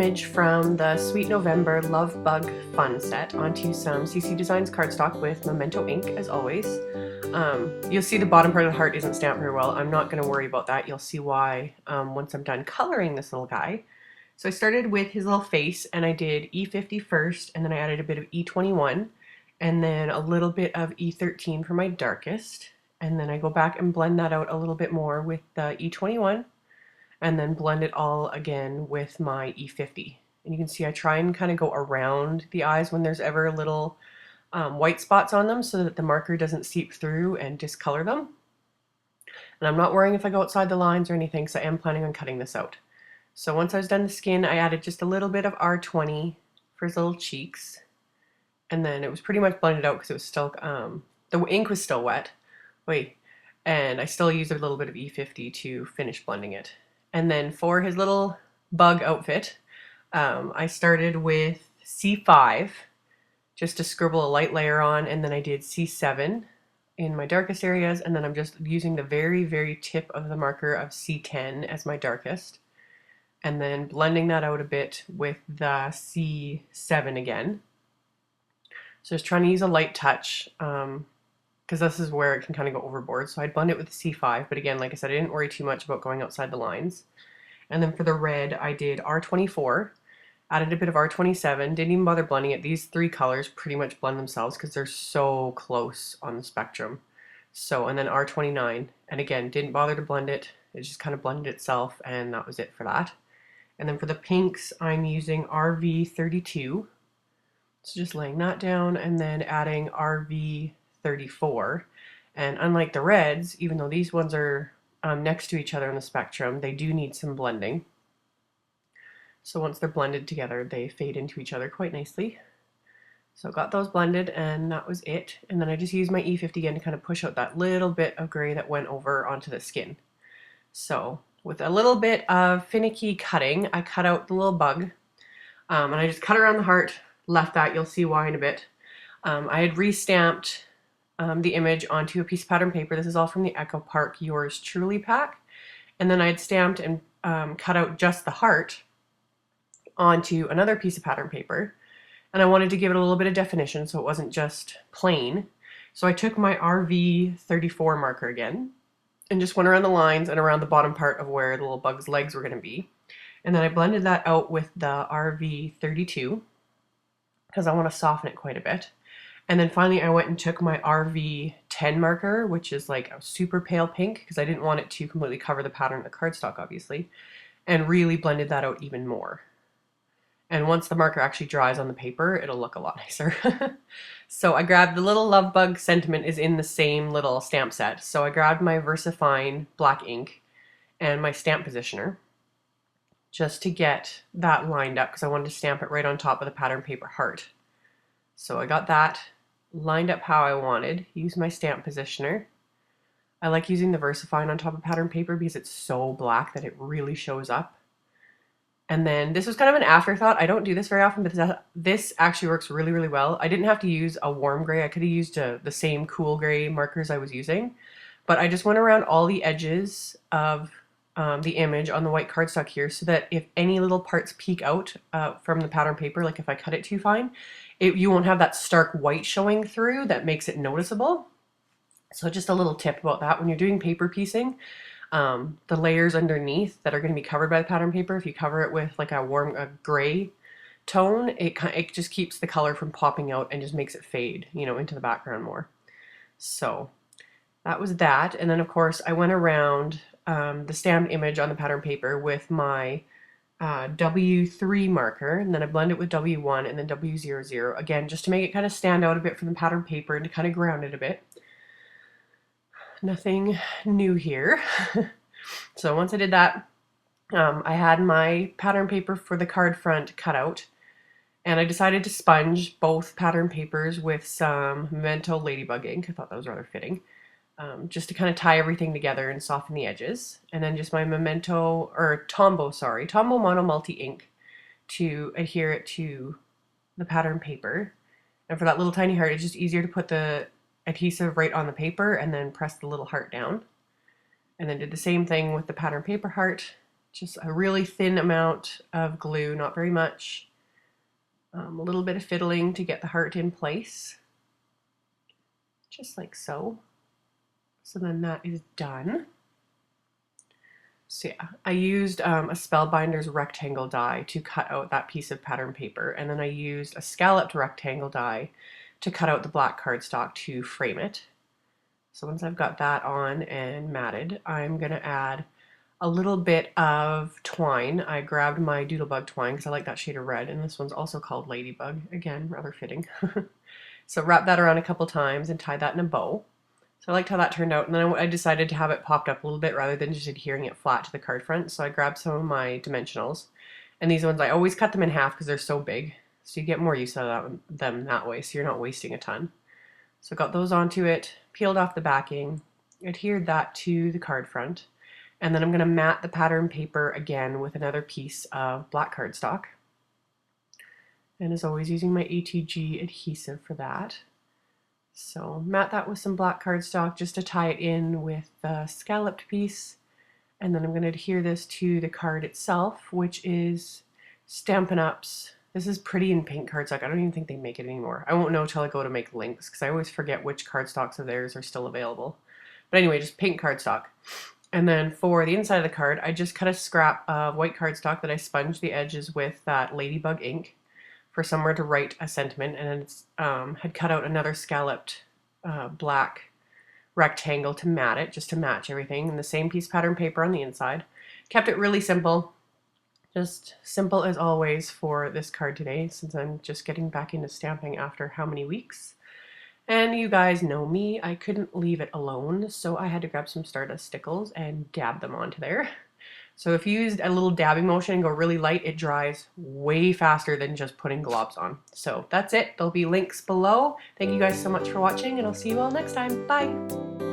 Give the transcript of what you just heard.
image from the Sweet November Love Bug Fun set onto some CC Designs cardstock with Memento ink, as always. You'll see the bottom part of the heart isn't stamped very well. I'm not going to worry about that. You'll see why once I'm done coloring this little guy. So I started with his little face, and I did E50 first, and then I added a bit of E21, and then a little bit of E13 for my darkest. And then I go back and blend that out a little bit more with the E21, and then blend it all again with my E50. And you can see I try and kind of go around the eyes when there's ever little white spots on them so that the marker doesn't seep through and discolor them. And I'm not worrying if I go outside the lines or anything, so I am planning on cutting this out. So once I was done the skin, I added just a little bit of R20 for his little cheeks. And then it was pretty much blended out because it was still, the ink was still wet. And I still used a little bit of E50 to finish blending it. And then for his little bug outfit, I started with C5 just to scribble a light layer on, and then I did C7 in my darkest areas, and then I'm just using the very, very tip of the marker of C10 as my darkest, and then blending that out a bit with the C7 again. So just trying to use a light touch, because this is where it can kind of go overboard. So I'd blend it with C5, but again, like I said, I didn't worry too much about going outside the lines. And then for the red, I did R24, added a bit of R27, didn't even bother blending it. These three colors pretty much blend themselves because they're so close on the spectrum. So, and then R29, and again, didn't bother to blend it. It just kind of blended itself, and that was it for that. And then for the pinks, I'm using RV32. So just laying that down and then adding RV34. And unlike the reds, even though these ones are next to each other on the spectrum, they do need some blending. So once they're blended together, they fade into each other quite nicely. So got those blended, and that was it. And then I just used my E50 again to kind of push out that little bit of gray that went over onto the skin. So with a little bit of finicky cutting, I cut out the little bug, and I just cut around the heart, left that. You'll see why in a bit. I had re-stamped the image onto a piece of pattern paper. This is all from the Echo Park Yours Truly pack. And then I had stamped and cut out just the heart onto another piece of pattern paper. And I wanted to give it a little bit of definition so it wasn't just plain. So I took my RV34 marker again and just went around the lines and around the bottom part of where the little bug's legs were going to be. And then I blended that out with the RV32 because I want to soften it quite a bit. And then finally I went and took my RV10 marker, which is like a super pale pink because I didn't want it to completely cover the pattern of the cardstock, obviously, and really blended that out even more. And once the marker actually dries on the paper, it'll look a lot nicer. So I grabbed the little Love Bug sentiment is in the same little stamp set. So I grabbed my VersaFine black ink and my stamp positioner just to get that lined up because I wanted to stamp it right on top of the pattern paper heart. So I got that lined up how I wanted, used my stamp positioner. I like using the VersaFine on top of pattern paper because it's so black that it really shows up. And then this was kind of an afterthought. I don't do this very often, but this actually works really, really well. I didn't have to use a warm gray. I could have used the same cool gray markers I was using, but I just went around all the edges of the image on the white cardstock here so that if any little parts peek out from the pattern paper, like if I cut it too fine, you won't have that stark white showing through that makes it noticeable. So just a little tip about that when you're doing paper piecing. The layers underneath that are going to be covered by the pattern paper, if you cover it with like a gray tone, it just keeps the color from popping out and just makes it fade, you know, into the background more. So that was that. And then of course I went around the stamped image on the pattern paper with my W3 marker, and then I blend it with W1 and then W00 again, just to make it kind of stand out a bit from the pattern paper and to kind of ground it a bit. Nothing new here. So once I did that, I had my pattern paper for the card front cut out, and I decided to sponge both pattern papers with some Memento Ladybug ink. I thought that was rather fitting, just to kind of tie everything together and soften the edges. And then just my Tombow Mono Multi ink to adhere it to the pattern paper. And for that little tiny heart, it's just easier to put the adhesive right on the paper and then press the little heart down. And then did the same thing with the pattern paper heart, Just a really thin amount of glue, not very much. A little bit of fiddling to get the heart in place, just like so. So then that is done. So yeah, I used a Spellbinder's rectangle die to cut out that piece of pattern paper, and then I used a scalloped rectangle die to cut out the black cardstock to frame it. So once I've got that on and matted, I'm going to add a little bit of twine. I grabbed my Doodlebug twine because I like that shade of red, and this one's also called Ladybug. Again, rather fitting. So wrap that around a couple times and tie that in a bow. So I liked how that turned out, and then I decided to have it popped up a little bit rather than just adhering it flat to the card front. So I grabbed some of my dimensionals, and these ones I always cut them in half because they're so big, so you get more use out of them that way, so you're not wasting a ton. So got those onto it, peeled off the backing, adhered that to the card front, and then I'm going to mat the pattern paper again with another piece of black cardstock. And as always, using my ATG adhesive for that. So mat that with some black cardstock just to tie it in with the scalloped piece. And then I'm going to adhere this to the card itself, which is Stampin' Up's. This is Pretty in Pink cardstock. I don't even think they make it anymore. I won't know till I go to make links because I always forget which cardstocks of theirs are still available. But anyway, just pink cardstock. And then for the inside of the card, I just cut a scrap of white cardstock that I sponged the edges with that Ladybug ink for somewhere to write a sentiment, and had cut out another scalloped black rectangle to mat it, just to match everything, and the same piece of pattern paper on the inside. Kept it really simple, just simple as always for this card today, since I'm just getting back into stamping after how many weeks. And you guys know me, I couldn't leave it alone, so I had to grab some Stardust stickles and dab them onto there. So if you used a little dabbing motion and go really light, it dries way faster than just putting globs on. So that's it. There'll be links below. Thank you guys so much for watching, and I'll see you all next time. Bye!